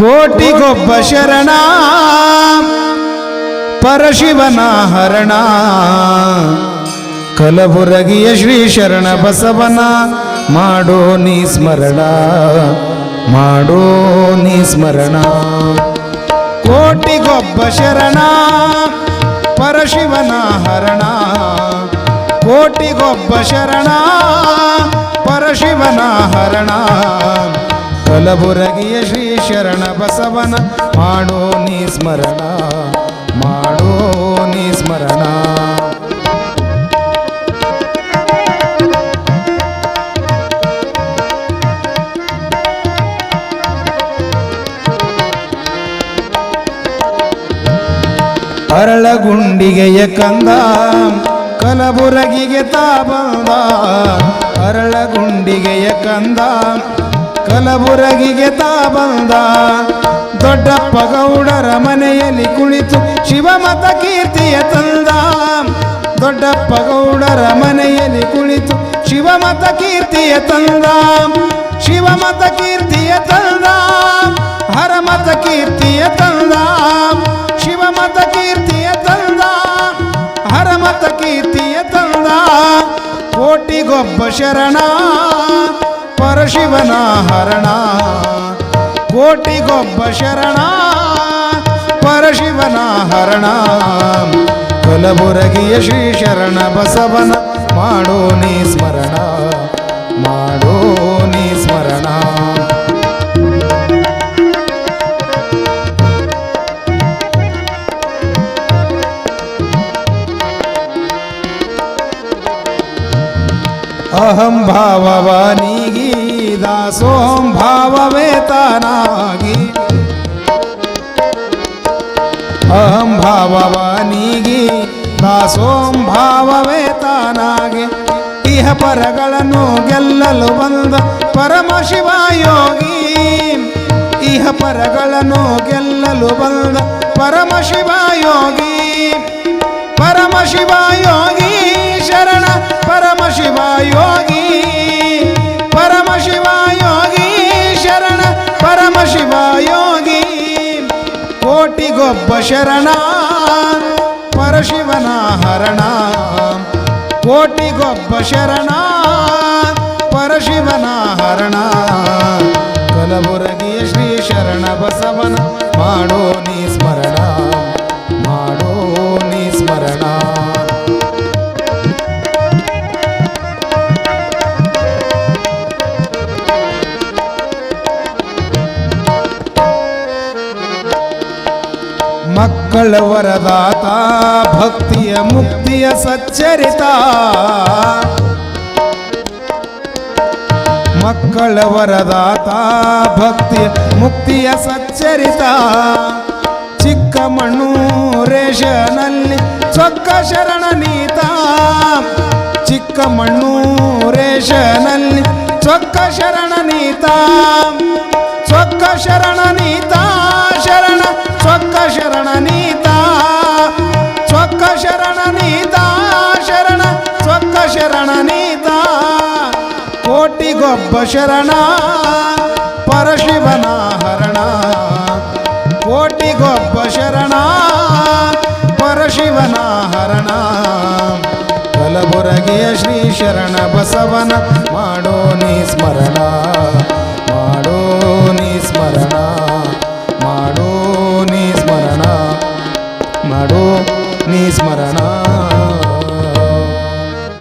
ಕೋಟಿಗೊಬ್ಬ ಶರಣ ಪರಶಿವನ ಹರಣ ಕಲಬುರಗಿಯ ಶ್ರೀ ಶರಣ ಬಸವನ ಮಾಡೋ ನೀ ಸ್ಮರಣ ಮಾಡೋ ನೀ ಸ್ಮರಣ ಕೋಟಿಗೊಬ್ಬ ಶರಣ ಪರಶಿವನ ಹರಣ ಕೋಟಿಗೊಬ್ಬ ಶರಣ ಪರಶಿವನ ಹರಣ ಕಲಬುರಗಿಯ ಶ್ರೀ ಶರಣ ಬಸವನ ಮಾಡೋ ನೀ ಸ್ಮರಣ ಮಾಡೋ ನೀ ಸ್ಮರಣ ಅರಳಗುಂಡಿಗೆಯ ಕಂದ ಕಲಬುರಗಿಗೆ ತಾ ಬಂದ ಅರಳಗುಂಡಿಗೆಯ ಕಂದ ಕಲಬುರಗಿಗೆ ತಾ ಬಂದ ದೊಡ್ಡಪ್ಪ ಗೌಡರ ಮನೆಯಲ್ಲಿ ಕುಳಿತು ಶಿವಮತ ಕೀರ್ತಿಯ ತಂದ ದೊಡ್ಡಪ್ಪ ಗೌಡರ ಮನೆಯಲ್ಲಿ ಕುಳಿತು ಶಿವಮತ ಕೀರ್ತಿಯ ತಂದ ಶಿವಮತ ಕೀರ್ತಿಯ ತಂದ ಹರಮತ ಕೀರ್ತಿಯ ತಂದ ಶಿವಮತ ಕೀರ್ತಿಯ ತಂದ ಹರಮತ ಕೀರ್ತಿಯ ತಂದ ಕೋಟಿಗೊಬ್ಬ ಶರಣ ಪರಶಿವನ ಹರಣ ಕೋಟಿಗೊಬ್ಬ ಶರಣ ಪರಶಿವನ ಹರಣ ಕಲಬುರಗಿಯ ಶ್ರೀ ಶರಣ ಬಸವನ ಮಾಡೋ ನೀ ಸ್ಮರಣ ಮಾಡೋ ನೀ ಸ್ಮರಣ ಅಹಂ ಭಾವವಾನಿಗಿ ದಾಸೋಂ ಭಾವವೇತನಾಗಿ ಅಹಂ ಭಾವವಾನಿಗಿ ದಾಸೋಂ ಭಾವವೇತನಾಗಿ ಇಹ ಪರಗಳನ್ನು ಗೆಲ್ಲಲು ಬಂದ ಪರಮಶಿವ ಯೋಗಿ ಇಹ ಪರಗಳನ್ನು ಗೆಲ್ಲಲು ಬಂದ ಪರಮಶಿವ ಯೋಗಿ ಪರಮಶಿವ ಯೋಗಿ ಶರಣ ಪರಮಶಿವ ಯೋಗಿ ಪರಮಶಿವ ಯೋಗಿ ಶರಣ ಪರಮಶಿವ ಯೋಗಿ ಕೋಟಿಗೊಬ್ಬ ಶರಣ ಪರಶಿವನ ಹರಣ ಕೋಟಿಗೊಬ್ಬ ಶರಣ ಪರಶಿವನ ಹರಣ ಕಲಬುರಗಿಯ ಶ್ರೀ ಶರಣ ಬಸವನ ಮಾಡೋ ನೀ ಸ್ಮರಣ ಮಾಡೋ ನೀ ಸ್ಮರಣ ಮಕ್ಕಳ ವರದಾತ ಭಕ್ತಿಯ ಮುಕ್ತಿಯ ಸಚ್ಚರಿತ ಮಕ್ಕಳ ವರದಾತ ಭಕ್ತಿಯ ಮುಕ್ತಿಯ ಸಚ್ಚರಿತ ಚಿಕ್ಕಮಣ್ಣೂರೇಶನಲ್ಲಿ ಚೊಕ್ಕ ಶರಣ ನೀತ ಚಿಕ್ಕಮಣ್ಣೂರೇಶನಲ್ಲಿ ಚೊಕ್ಕ ಶರಣ ನೀತ ಚೊಕ್ಕ ಶರಣ ನೀತ ಶರಣ ಚೊಕ್ಕ ಶರಣ ನೀತ ಚೊಕ್ಕ ಶರಣ ನೀತ ಶರಣ ಚೊಕ್ಕ ಶರಣ ನೀತ ಕೋಟಿಗೊಬ್ಬ ಶರಣ ಪರಶಿವನ ಹರಣ ಕೋಟಿಗೊಬ್ಬ ಶರಣ ಪರಶಿವನ ಹರಣ ಕಲಬುರಗಿಯ ಶ್ರೀ ಶರಣ ಬಸವನ ಮಾಡೋ ನೀ ಸ್ಮರಣ ಮಾಡೋ ನೀ ಸ್ಮರಣ ಮಾಡೋ ನೀ ಸ್ಮರಣ ಮಾಡೋ ನೀ ಸ್ಮರಣ